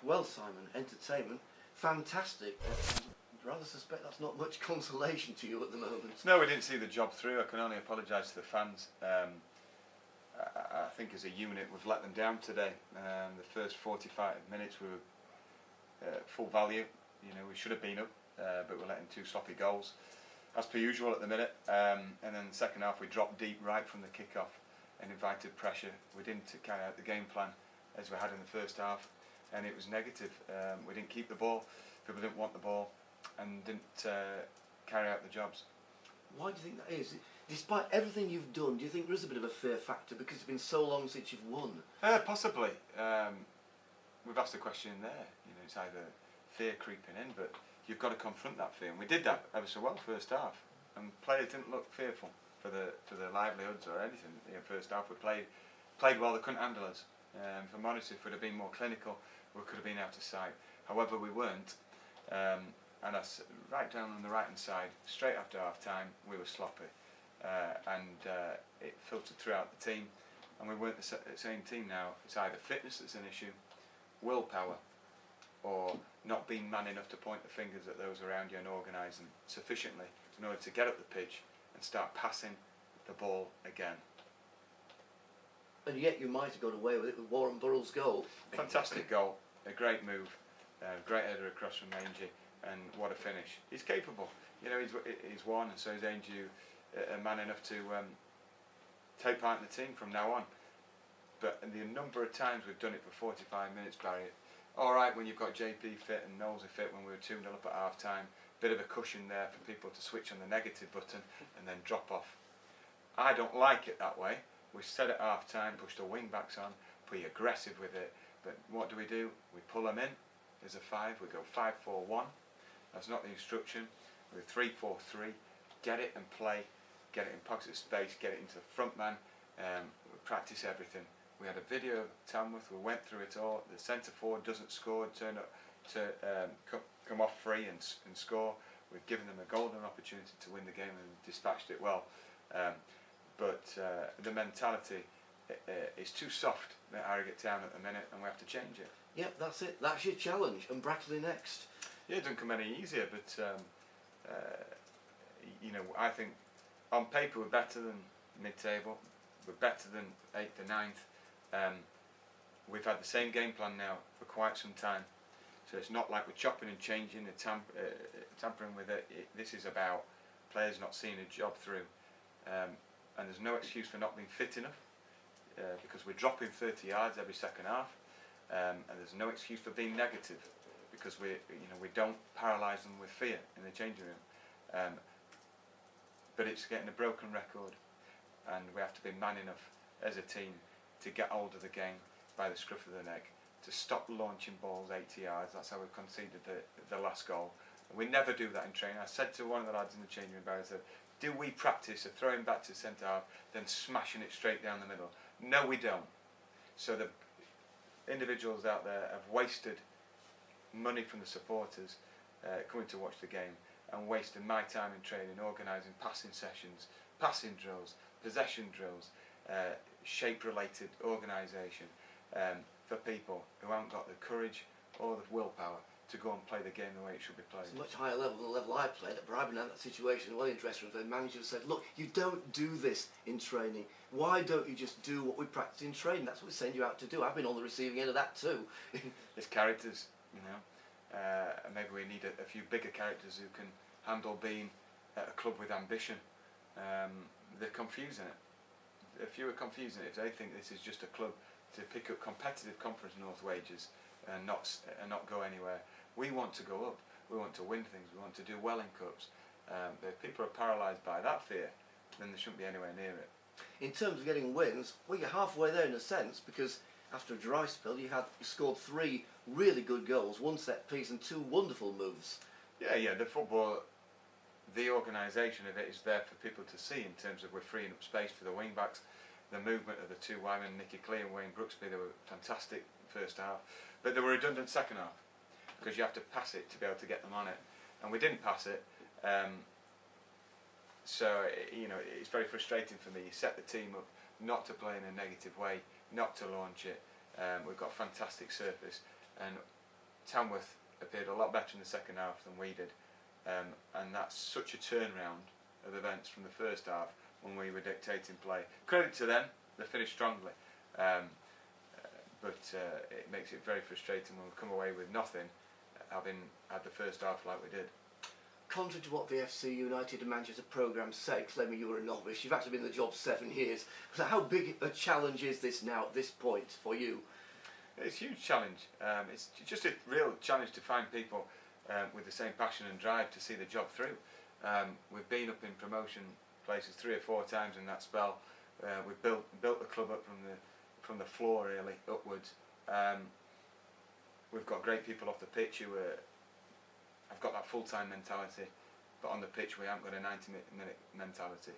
Well, Simon, entertainment, fantastic. I'd rather suspect that's not much consolation to you at the moment. No, we didn't see the job through. I can only apologise to the fans. I think as a unit we've let them down today. The first 45 minutes we were full value. You know, we should have been up, but we're letting 2 sloppy goals, as per usual at the minute. And then the second half we dropped deep right from the kick-off and invited pressure. We didn't carry out the game plan as we had in the first half, and it was negative. We didn't keep the ball, people didn't want the ball, and didn't carry out the jobs. Why do you think that is? Despite everything you've done, do you think there is a bit of a fear factor because it's been so long since you've won? Possibly. We've asked the question there. You know, it's either fear creeping in, but you've got to confront that fear, and we did that ever so well first half. And players didn't look fearful for their livelihoods or anything. You know, first half we played well. They couldn't handle us. If I'm honest, if we'd have been more clinical, we could have been out of sight. However, we weren't. And us right down on the right hand side, straight after half time, we were sloppy, and it filtered throughout the team. And we weren't the same team now. It's either fitness that's an issue, willpower, or not being man enough to point the fingers at those around you and organise them sufficiently in order to get up the pitch and start passing the ball again. And yet you might have got away with it with Warren Burrell's goal. Fantastic goal, a great move, great header across from Angie, and what a finish. He's capable, you know, he's one, and so is Angie, a man enough to take part in the team from now on. But the number of times we've done it for 45 minutes, Barry, alright when you've got JP fit and Knowles fit when we were 2-0 up at half time, bit of a cushion there for people to switch on the negative button and then drop off. I don't like it that way. We said at half time, push the wing backs on, be aggressive with it, but what do? We pull them in. There's a 5, we go 5-4-1. That's not the instruction. We're 3-4-3. Get it and play. Get it in pockets of space. Get it into the front man. We practice everything. We had a video of Tamworth. We went through it all. The centre forward doesn't score. Turn up to come off free and score. We've given them a golden opportunity to win the game and dispatched it well. But the mentality is too soft at Harrogate Town at the minute, and we have to change it. Yep, that's it. That's your challenge. And Brackley next. Yeah, it doesn't come any easier, but you know, I think on paper we're better than mid-table. We're better than 8th or 9th. We've had the same game plan now for quite some time, so it's not like we're chopping and changing and tampering with it. This is about players not seeing a job through, and there's no excuse for not being fit enough, because we're dropping 30 yards every second half, and there's no excuse for being negative, because we don't paralyse them with fear in the changing room. But it's getting a broken record, and we have to be man enough as a team to get hold of the game by the scruff of the neck, to stop launching balls 80 yards. That's how we conceded the last goal. We never do that in training. I said to one of the lads in the changing room, I said, do we practice of throwing back to the centre half, then smashing it straight down the middle? No, we don't. So the individuals out there have wasted money from the supporters coming to watch the game, and wasting my time in training, organising passing sessions, passing drills, possession drills, shape-related organisation for people who haven't got the courage or the willpower to go and play the game the way it should be played. It's a much higher level than the level I played at. But I've been at that situation well in dressing room. The manager said, look, you don't do this in training. Why don't you just do what we practice in training? That's what we send you out to do. I've been on the receiving end of that too. It's characters, you know. And maybe we need a few bigger characters who can handle being at a club with ambition. They're confusing it. If you were confusing it, if they think this is just a club to pick up competitive Conference North wages and not go anywhere, we want to go up. We want to win things. We want to do well in cups. If people are paralysed by that fear, then they shouldn't be anywhere near it. In terms of getting wins, well, you're halfway there in a sense, because after a dry spell, you scored 3 really good goals, 1 set piece and 2 wonderful moves. Yeah. The football, the organisation of it is there for people to see in terms of we're freeing up space for the wing backs. The movement of the 2 widemen, Nicky Clee and Wayne Brooksby, they were fantastic first half, but they were redundant second half, because you have to pass it to be able to get them on it, and we didn't pass it. So you know, it's very frustrating for me. You set the team up not to play in a negative way, not to launch it. We've got a fantastic surface, and Tamworth appeared a lot better in the second half than we did, and that's such a turnaround of events from the first half when we were dictating play. Credit to them, they finished strongly, but it makes it very frustrating when we come away with nothing, having had the first half like we did. Contrary to what the FC United and Manchester programmes say, claiming you were a novice, you've actually been in the job 7 years. So how big a challenge is this now at this point for you? It's a huge challenge. It's just a real challenge to find people with the same passion and drive to see the job through. We've been up in promotion places 3 or 4 times in that spell. We've built the club up from the floor really upwards. We've got great people off the pitch who have got that full-time mentality, but on the pitch we haven't got a 90-minute mentality,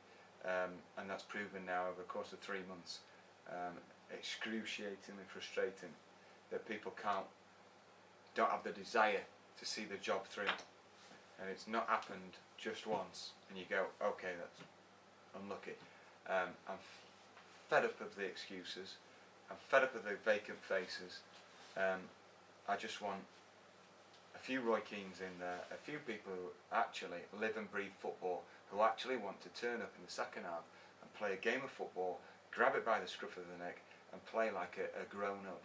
and that's proven now over the course of 3 months. Excruciatingly frustrating that people don't have the desire to see the job through, and it's not happened just once and you go, okay, that's unlucky. I'm fed up of the excuses, I'm fed up of the vacant faces. I just want a few Roy Keanes in there, a few people who actually live and breathe football, who actually want to turn up in the second half and play a game of football, grab it by the scruff of the neck and play like a grown-up.